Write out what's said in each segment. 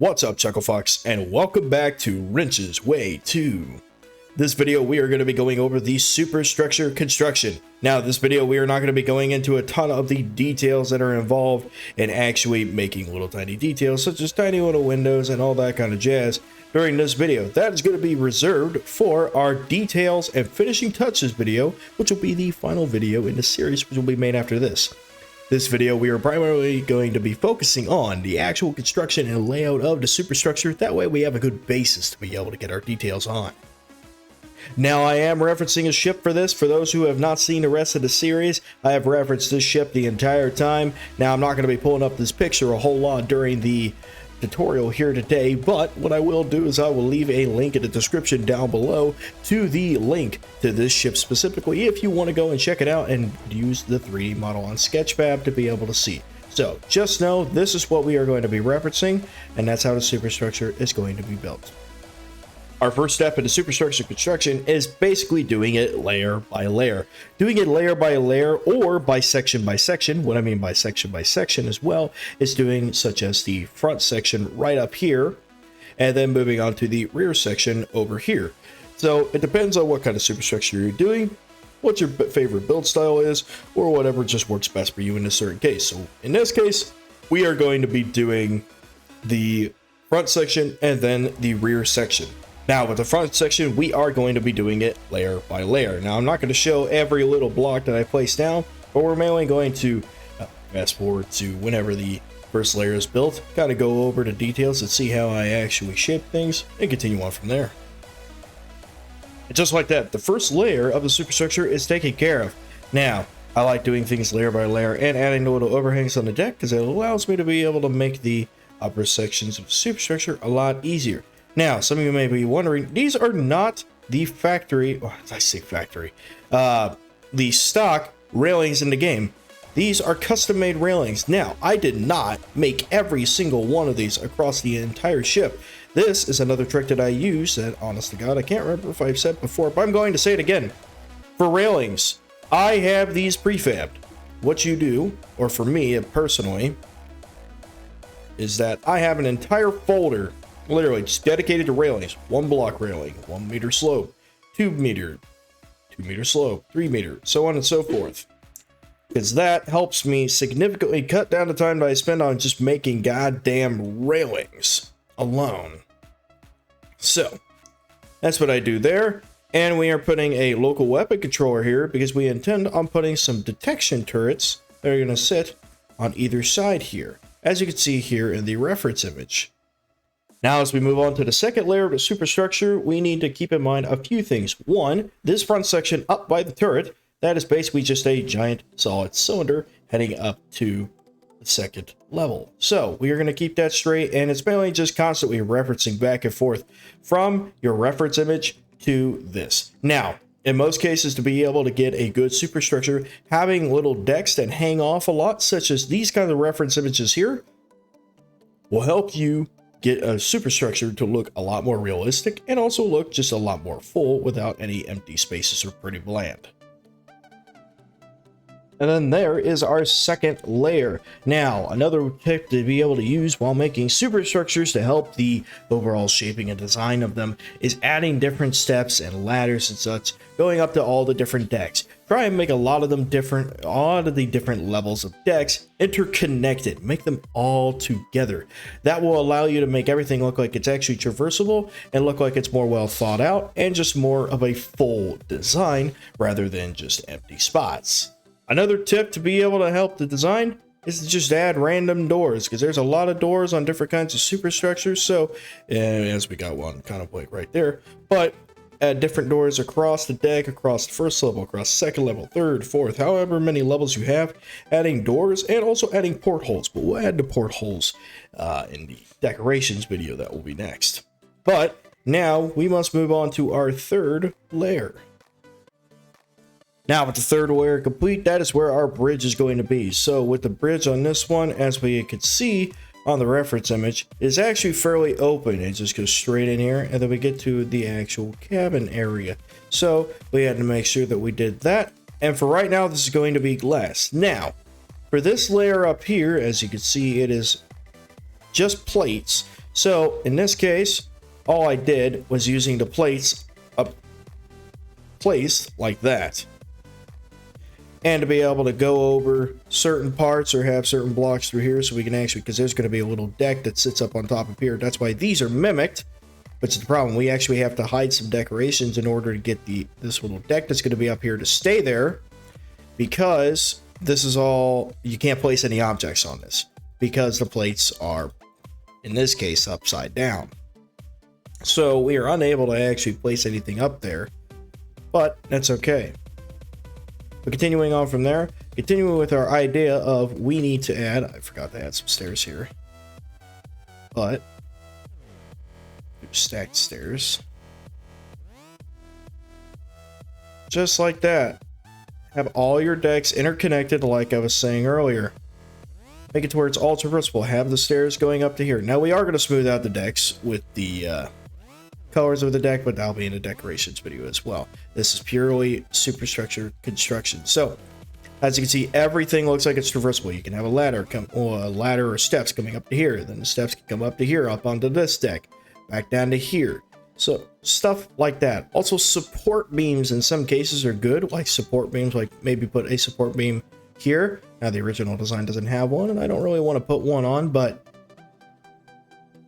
What's up, Chucklefox, and welcome back to Wrench's Way 2. This video we are going to be going over the superstructure construction. Now this video we are not going to be going into a ton of the details that are involved in actually making little tiny details such as tiny little windows and all that kind of jazz during this video. That is going to be reserved for our details and finishing touches video, which will be the final video in the series, which will be made after this. This video we are primarily going to be focusing on the actual construction and layout of the superstructure. That way we have a good basis to be able to get our details on. Now I am referencing a ship for this. For those who have not seen the rest of the series, I have referenced this ship the entire time. Now I'm not going to be pulling up this picture a whole lot during the tutorial here today, but what I will do is I will leave a link in the description down below to the link to this ship specifically if you want to go and check it out and use the 3D model on Sketchfab to be able to see. So just know this is what we are going to be referencing, and that's how the superstructure is going to be built. Our first step in the superstructure construction is basically doing it layer by layer. Doing it layer by layer or by section by section. What I mean by section as well is doing such as the front section right up here and then moving on to the rear section over here. So it depends on what kind of superstructure you're doing, what your favorite build style is, or whatever just works best for you in a certain case. So in this case, we are going to be doing the front section and then the rear section. Now with the front section, we are going to be doing it layer by layer. Now I'm not going to show every little block that I place down, but we're mainly going to fast forward to whenever the first layer is built, kind of go over the details and see how I actually shape things and continue on from there. And just like that, the first layer of the superstructure is taken care of. Now, I like doing things layer by layer and adding the little overhangs on the deck because it allows me to be able to make the upper sections of the superstructure a lot easier. Now, some of you may be wondering, these are not the factory, oh, I say factory, the stock railings in the game. These are custom-made railings. Now, I did not make every single one of these across the entire ship. This is another trick that I use that, honest to God, I can't remember if I've said before, but I'm going to say it again. For railings, I have these prefabbed. What you do, or for me personally, is that I have an entire folder literally just dedicated to railings. 1 block railing, 1 meter slope, 2 meter slope, 3 meter, so on and so forth. Because that helps me significantly cut down the time that I spend on just making goddamn railings alone. So that's what I do there. And we are putting a local weapon controller here because we intend on putting some detection turrets that are going to sit on either side here, as you can see here in the reference image. Now, as we move on to the second layer of the superstructure, we need to keep in mind a few things. One, this front section up by the turret, that is basically just a giant solid cylinder heading up to the second level. So we are going to keep that straight, and it's mainly just constantly referencing back and forth from your reference image to this. Now, in most cases, to be able to get a good superstructure, having little decks that hang off a lot, such as these kind of reference images here, will help you get a superstructure to look a lot more realistic and also look just a lot more full without any empty spaces or pretty bland. And then there is our second layer. Now, another tip to be able to use while making superstructures to help the overall shaping and design of them is adding different steps and ladders and such, going up to all the different decks. Try and make a lot of them different, a lot of the different levels of decks interconnected. Make them all together. That will allow you to make everything look like it's actually traversable and look like it's more well thought out and just more of a full design rather than just empty spots. Another tip to be able to help the design is to just add random doors, because there's a lot of doors on different kinds of superstructures. So, as we got one kind of like right there, but add different doors across the deck, across the first level, across the second level, third, fourth, however many levels you have, adding doors and also adding portholes. But we'll add the portholes in the decorations video that will be next. But now we must move on to our third layer. Now with the third layer complete, that is where our bridge is going to be. So with the bridge on this one, as we could see on the reference image, is actually fairly open. It just goes straight in here, and then we get to the actual cabin area. So we had to make sure that we did that. And for right now, this is going to be glass. Now, for this layer up here, as you can see, it is just plates. So in this case, all I did was using the plates up placed like that. And to be able to go over certain parts or have certain blocks through here so we can actually, because there's going to be a little deck that sits up on top of here. That's why these are mimicked. But it's the problem, we actually have to hide some decorations in order to get this little deck that's going to be up here to stay there, because this is all, you can't place any objects on this because the plates are, in this case, upside down. So we are unable to actually place anything up there, but that's okay. But continuing on from there, continuing with our idea of we need to add, I forgot to add some stairs here, but stacked stairs. Just like that. Have all your decks interconnected like I was saying earlier. Make it to where it's all traversable. Have the stairs going up to here. Now we are going to smooth out the decks with the colors of the deck, but that'll be in a decorations video as well. This is purely superstructure construction. So as you can see, everything looks like it's traversable. You can have a ladder or steps coming up to here. Then the steps can come up to here, up onto this deck, back down to here. So stuff like that. Also, support beams in some cases are good, like support beams, like maybe put a support beam here. Now the original design doesn't have one, and I don't really want to put one on, but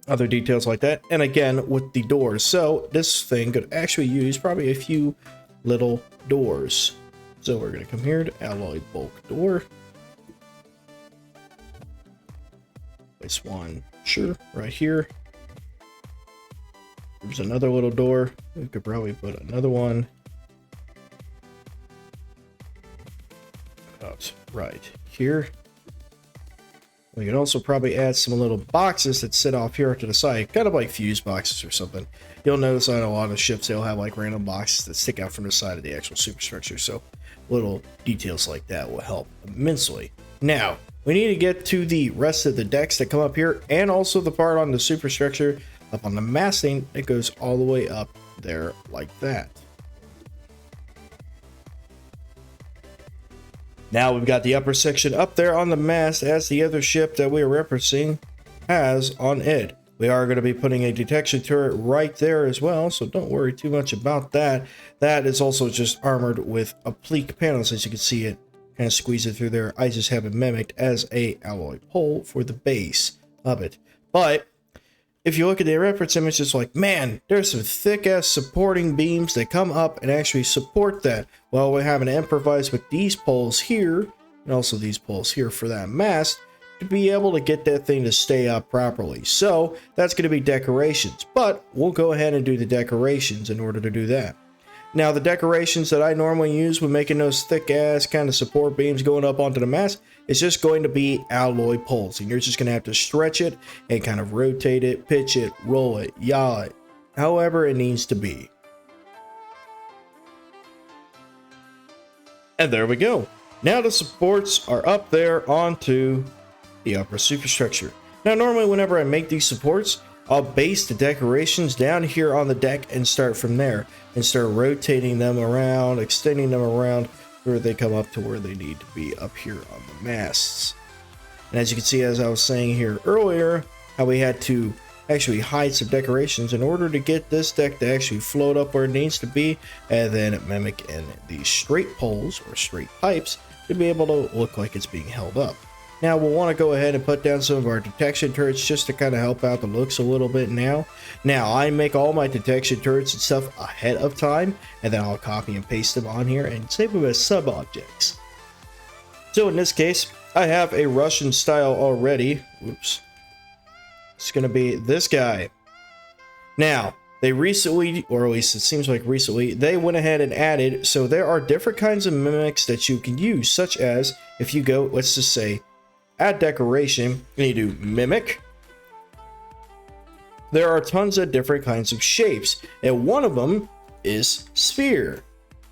other details like that. And again, with the doors. So this thing could actually use probably a few little doors. So we're going to come here to alloy bulk door. Place one, sure, right here. There's another little door. We could probably put another one out right here. We could also probably add some little boxes that sit off here to the side, kind of like fuse boxes or something. You'll notice on a lot of ships they'll have like random boxes that stick out from the side of the actual superstructure. So little details like that will help immensely. Now we need to get to the rest of the decks that come up here, and also the part on the superstructure up on the masting that goes all the way up there like that. Now we've got the upper section up there on the mast as the other ship that we are referencing has on it. We are going to be putting a detection turret right there as well, so don't worry too much about that. That is also just armored with oblique panels, as you can see it kind of squeeze it through there. I just have it mimicked as a alloy pole for the base of it. But if you look at the reference image, it's like, man, there's some thick-ass supporting beams that come up and actually support that. Well, we're having to improvise with these poles here, and also these poles here for that mast, to be able to get that thing to stay up properly. So that's going to be decorations, but we'll go ahead and do the decorations in order to do that. Now, the decorations that I normally use when making those thick-ass kind of support beams going up onto the mast is just going to be alloy poles. And you're just going to have to stretch it and kind of rotate it, pitch it, roll it, yaw it, however it needs to be. And there we go. Now the supports are up there onto the upper superstructure. Now, normally whenever I make these supports, I'll base the decorations down here on the deck and start from there and start rotating them around, extending them around where they come up to where they need to be up here on the masts. And as you can see, as I was saying here earlier, how we had to actually hide some decorations in order to get this deck to actually float up where it needs to be, and then mimic in these straight poles or straight pipes to be able to look like it's being held up. Now we'll want to go ahead and put down some of our detection turrets just to kind of help out the looks a little bit now. Now I make all my detection turrets and stuff ahead of time, and then I'll copy and paste them on here and save them as sub-objects. So in this case, I have a Russian style already. Oops. It's going to be this guy. Now, they recently, or at least it seems like recently, they went ahead and added, so there are different kinds of mimics that you can use, such as if you go, let's just say, add decoration, and you do mimic. There are tons of different kinds of shapes, and one of them is sphere.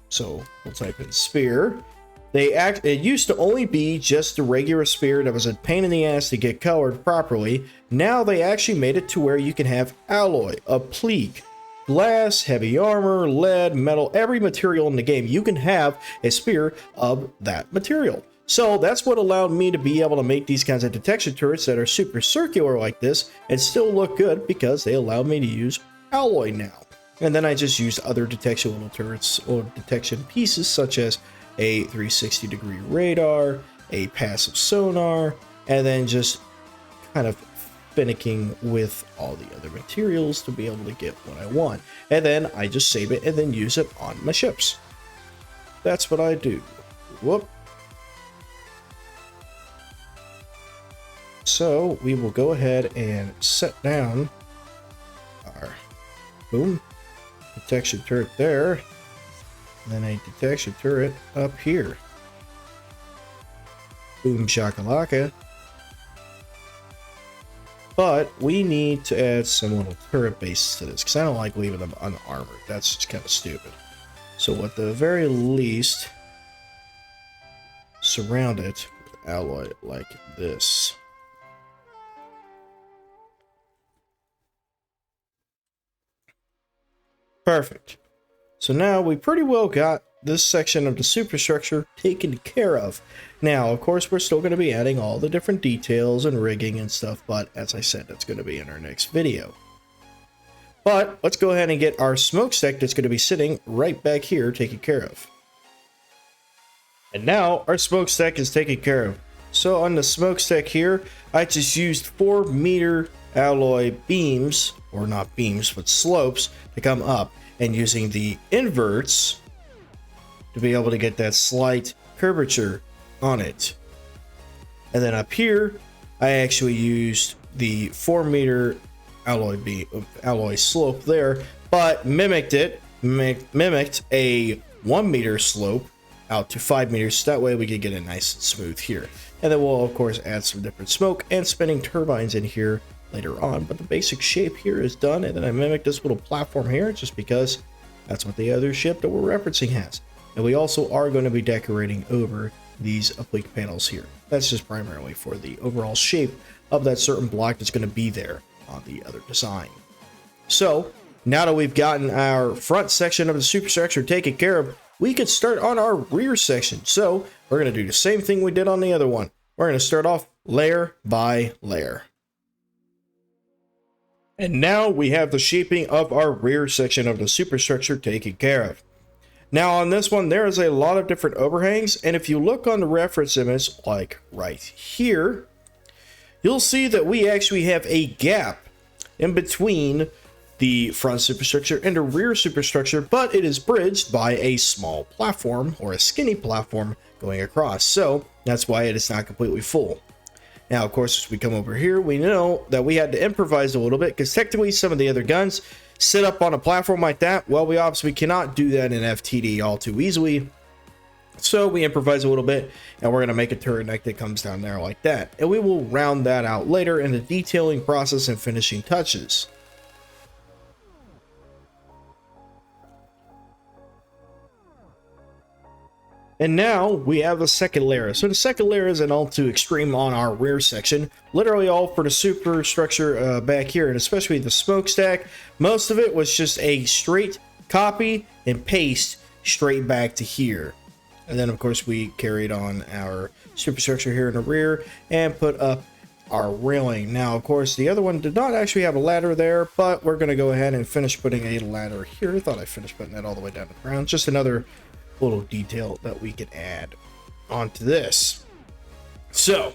So we'll type in sphere. It used to only be just the regular sphere that was a pain in the ass to get colored properly. Now they actually made it to where you can have alloy, oblique, glass, heavy armor, lead, metal, every material in the game. You can have a sphere of that material. So that's what allowed me to be able to make these kinds of detection turrets that are super circular like this and still look good, because they allowed me to use alloy now. And then I just used other detection little turrets or detection pieces, such as a 360-degree radar, a passive sonar, and then just kind of finicking with all the other materials to be able to get what I want. And then I just save it and then use it on my ships. That's what I do. Whoop. So we will go ahead and set down our boom detection turret there, and then a detection turret up here. Boom shakalaka. But we need to add some little turret bases to this, because I don't like leaving them unarmored. That's just kind of stupid. So at the very least, surround it with alloy like this. Perfect. So now we pretty well got this section of the superstructure taken care of. Now, of course, we're still going to be adding all the different details and rigging and stuff, but as I said, that's going to be in our next video. But let's go ahead and get our smokestack that's going to be sitting right back here taken care of. And now our smokestack is taken care of. So on the smokestack here, I just used 4-meter alloy beams, or not beams, but slopes, to come up, and using the inverts to be able to get that slight curvature on it. And then up here, I actually used the 4-meter alloy slope there, but mimicked a 1-meter slope out to 5 meters. So that way we can get it nice and smooth here. And then we'll of course add some different smoke and spinning turbines in here later on, but the basic shape here is done. And then I mimicked this little platform here just because that's what the other ship that we're referencing has. And we also are going to be decorating over these oblique panels here. That's just primarily for the overall shape of that certain block that's going to be there on the other design. So now that we've gotten our front section of the superstructure taken care of, we could start on our rear section. So we're going to do the same thing we did on the other one. We're going to start off layer by layer. And now we have the shaping of our rear section of the superstructure taken care of. Now on this one, there is a lot of different overhangs, and if you look on the reference image, like right here, you'll see that we actually have a gap in between the front superstructure and the rear superstructure, but it is bridged by a small platform, or a skinny platform, going across. So that's why it is not completely full. Now, of course, as we come over here, we know that we had to improvise a little bit, because technically some of the other guns sit up on a platform like that. Well, we obviously cannot do that in FTD all too easily. So we improvise a little bit, and we're going to make a turret neck that comes down there like that. And we will round that out later in the detailing process and finishing touches. And now we have the second layer. So the second layer isn't all too extreme on our rear section. Literally all for the superstructure back here, and especially the smokestack. Most of it was just a straight copy and paste straight back to here. And then of course we carried on our superstructure here in the rear and put up our railing. Now of course the other one did not actually have a ladder there, but we're going to go ahead and finish putting a ladder here. I thought I finished putting that all the way down to the ground. Just another little detail that we could add onto this. So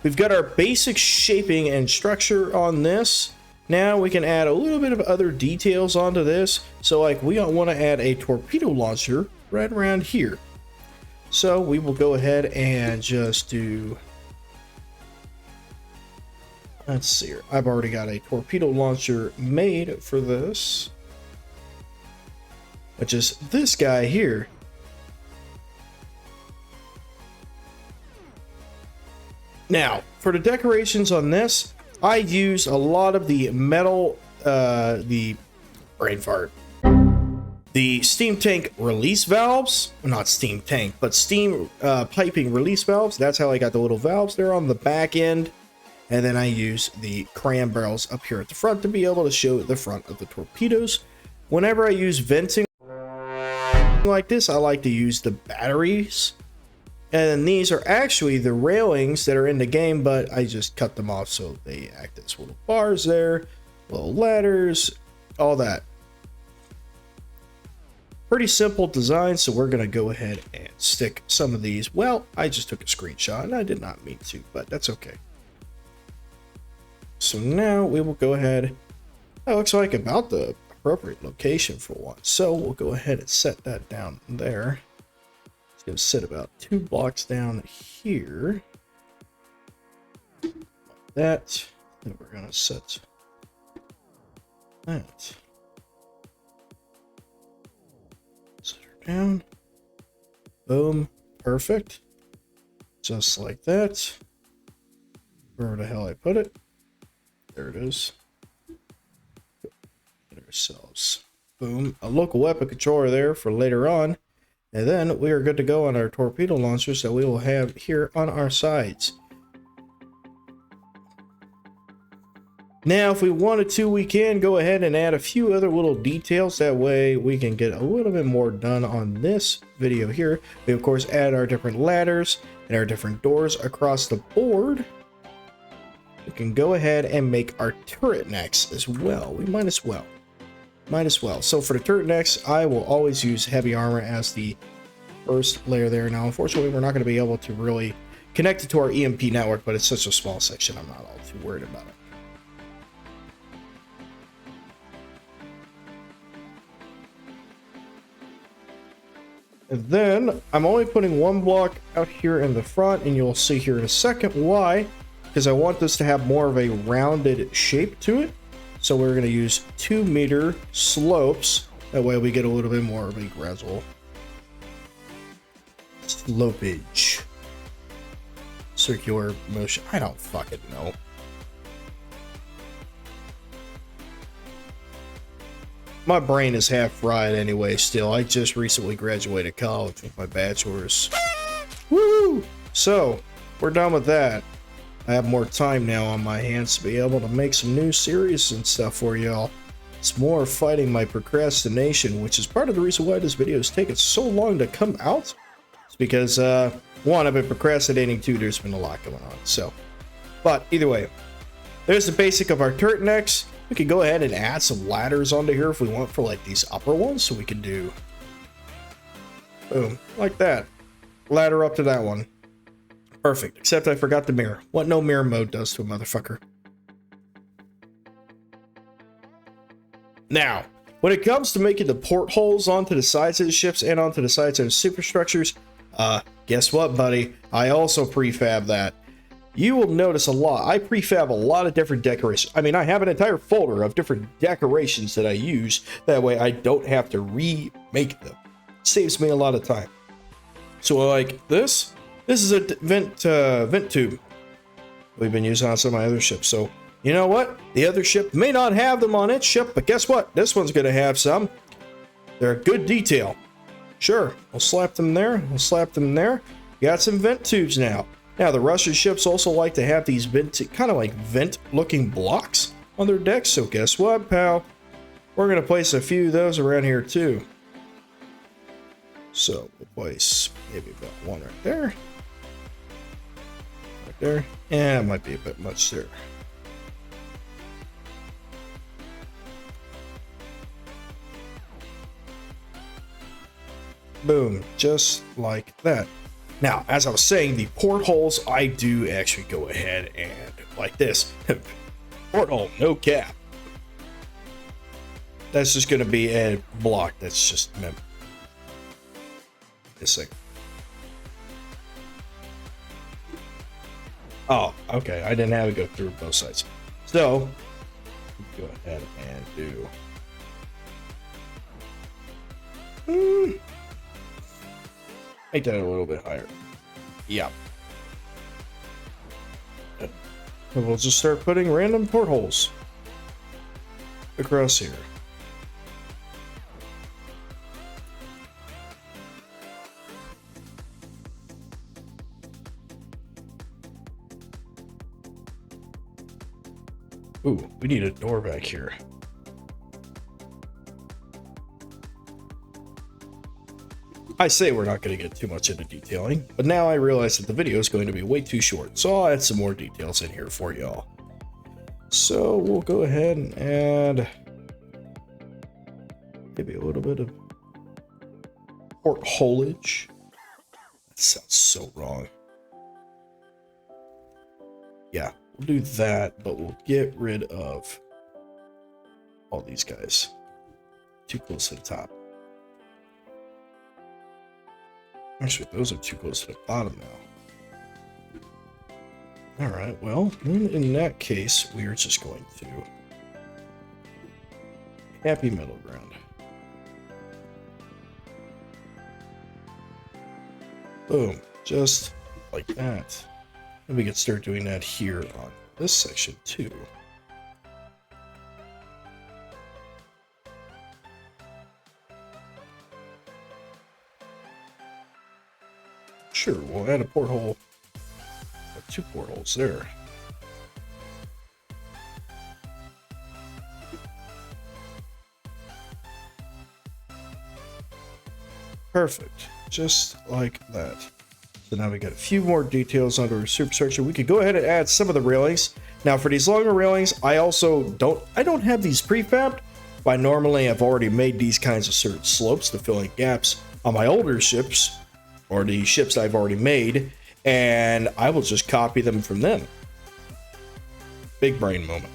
we've got our basic shaping and structure on this. Now we can add a little bit of other details onto this. So like we want to add a torpedo launcher right around here. So we will go ahead and just do, let's see here. I've already got a torpedo launcher made for this, which is this guy here. Now, for the decorations on this, I used a lot of the metal, the brain fart, the steam tank release valves, not steam tank, but steam piping release valves. That's how I got the little valves there on the back end. And then I use the cram barrels up here at the front to be able to show the front of the torpedoes. Whenever I use venting like this, I like to use the batteries And then these are actually the railings that are in the game, but I just cut them off so they act as little bars there, little ladders, all that. Pretty simple design, so we're going to go ahead and stick some of these. Well, I just took a screenshot and I did not mean to, but that's okay. So now we will go ahead. That looks like about the appropriate location for one. So we'll go ahead and set that down there. It's going to sit about 2 blocks down here. Like that. Then we're going to set that. Down. Boom. Perfect. Just like that. Where the hell I put it? There it is. Get ourselves. Boom. A local weapon controller there for later on. And then we are good to go on our torpedo launchers that we will have here on our sides. Now, if we wanted to, we can go ahead and add a few other little details. That way we can get a little bit more done on this video here. We, of course, add our different ladders and our different doors across the board. We can go ahead and make our turret necks as well. We might as well. Might as well. So for the turret necks, I will always use heavy armor as the first layer there. Now, unfortunately, we're not going to be able to really connect it to our EMP network, but it's such a small section, I'm not all too worried about it. And then I'm only putting 1 block out here in the front, and you'll see here in a second why. Because I want this to have more of a rounded shape to it. So we're going to use 2-meter slopes. That way we get a little bit more of a gradual slopage. Circular motion. I don't fucking know. My brain is half fried anyway still. I just recently graduated college with my bachelor's. Woo! So, we're done with that. I have more time now on my hands to be able to make some new series and stuff for y'all. It's more fighting my procrastination, which is part of the reason why this video has taken so long to come out. It's because, one, I've been procrastinating, 2, there's been a lot going on. So, but either way, there's the basic of our turret necks. We could go ahead and add some ladders onto here if we want for like these upper ones. So we can do, boom, like that. Ladder up to that one. Perfect, except I forgot the mirror. What no mirror mode does to a motherfucker. Now, when it comes to making the portholes onto the sides of the ships and onto the sides of the superstructures, guess what, buddy? I also prefab that. You will notice a lot. I prefab a lot of different decorations. I mean, I have an entire folder of different decorations that I use. That way I don't have to remake them. It saves me a lot of time. So like this is a vent tube we've been using on some of my other ships. So you know what? The other ship may not have them on its ship, but guess what? This one's going to have some. They're a good detail. Sure, we'll slap them there. We'll slap them there. Got some vent tubes now. Now, the Russian ships also like to have these kind of like vent-looking blocks on their decks. So guess what, pal? We're going to place a few of those around here too. So we'll place maybe about one right there. Right there. Yeah, it might be a bit much there. Boom, just like that. Now, as I was saying, the portholes, I do actually go ahead and like this. Porthole, no cap. That's just going to be a block that's just missing. Oh, okay. I didn't have it go through both sides. So, go ahead and do. Make that a little bit higher. Yeah. And we'll just start putting random portholes across here. Ooh, we need a door back here. I say we're not going to get too much into detailing, but now I realize that the video is going to be way too short, so I'll add some more details in here for y'all. So we'll go ahead and add maybe a little bit of portholage. That sounds so wrong. Yeah, we'll do that, but we'll get rid of all these guys. Too close to the top. Actually, those are too close to the bottom now. Alright, well, in that case, we are just going to happy middle ground. Boom, just like that. And we can start doing that here on this section too. Sure, we'll add a porthole, or 2 portholes there. Perfect, just like that. So now we got a few more details under our superstructure. We could go ahead and add some of the railings. Now for these longer railings, I don't have these prefabbed, but normally I've already made these kinds of certain slopes to fill in gaps on my older ships, or the ships I've already made, and I will just copy them from them. Big brain moment.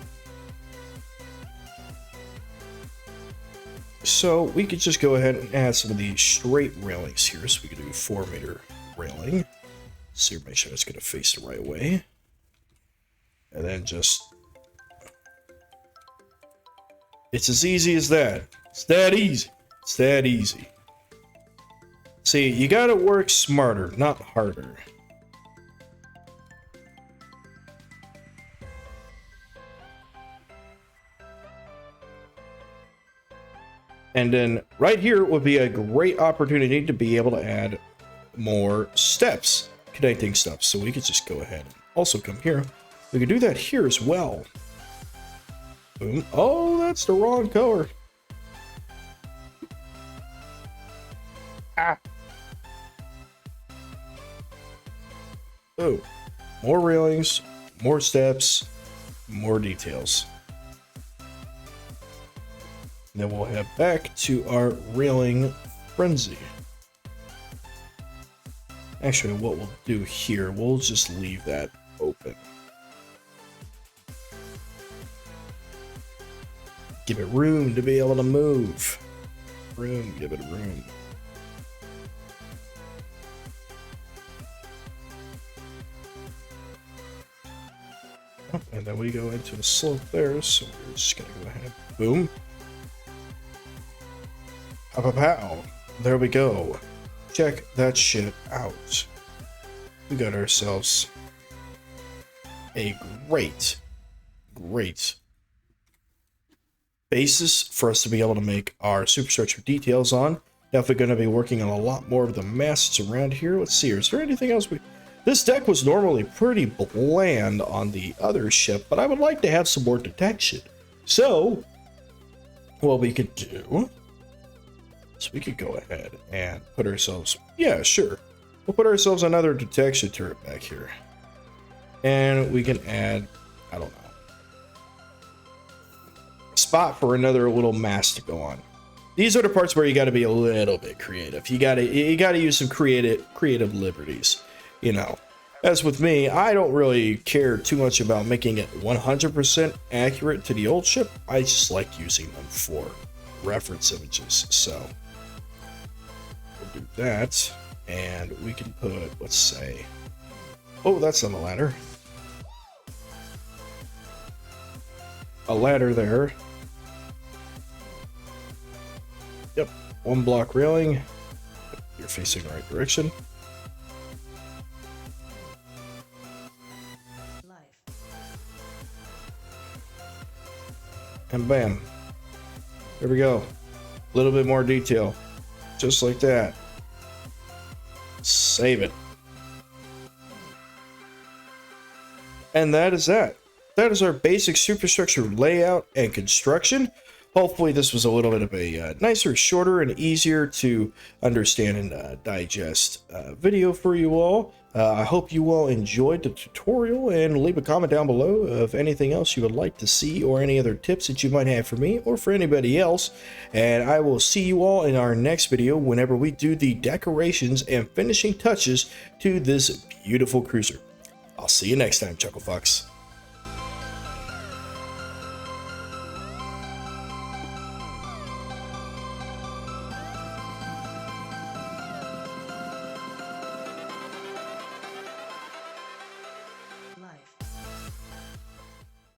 So we could just go ahead and add some of these straight railings here. So we could do a 4-meter railing. So make sure it's going to face the right way. And then just... it's as easy as that. It's that easy. It's that easy. See, you gotta work smarter, not harder. And then right here would be a great opportunity to be able to add more steps, connecting steps. So we could just go ahead and also come here. We could do that here as well. Boom. Oh, that's the wrong color. Ah. Oh, more railings, more steps, more details. Then we'll head back to our railing frenzy. Actually, what we'll do here, we'll just leave that open. Give it room to be able to move. Room, give it room. And then we go into the slope there, so we're just gonna go ahead. Boom. Pow, pow, pow. There we go. Check that shit out. We got ourselves a great basis for us to be able to make our superstructure details on. Definitely going to be working on a lot more of the masts around here. Let's see, is there anything else we... This deck was normally pretty bland on the other ship, but I would like to have some more detection. So, what we could do... So we could go ahead and put ourselves... Yeah, sure. We'll put ourselves another detection turret back here. And we can add... I don't know. Spot for another little mast to go on. These are the parts where you got to be a little bit creative. You got to use some creative liberties. You know, as with me, I don't really care too much about making it 100% accurate to the old ship. I just like using them for reference images. So we'll do that, and we can put, let's say, oh, that's on the ladder. A ladder there. Yep, 1 block railing. You're facing the right direction. And bam, there we go. A little bit more detail, just like that. Save it. And that is that. That is our basic superstructure layout and construction. Hopefully this was a little bit of a nicer, shorter, and easier to understand and digest video for you all. I hope you all enjoyed the tutorial, and leave a comment down below of anything else you would like to see or any other tips that you might have for me or for anybody else. And I will see you all in our next video whenever we do the decorations and finishing touches to this beautiful cruiser. I'll see you next time, Chucklefucks.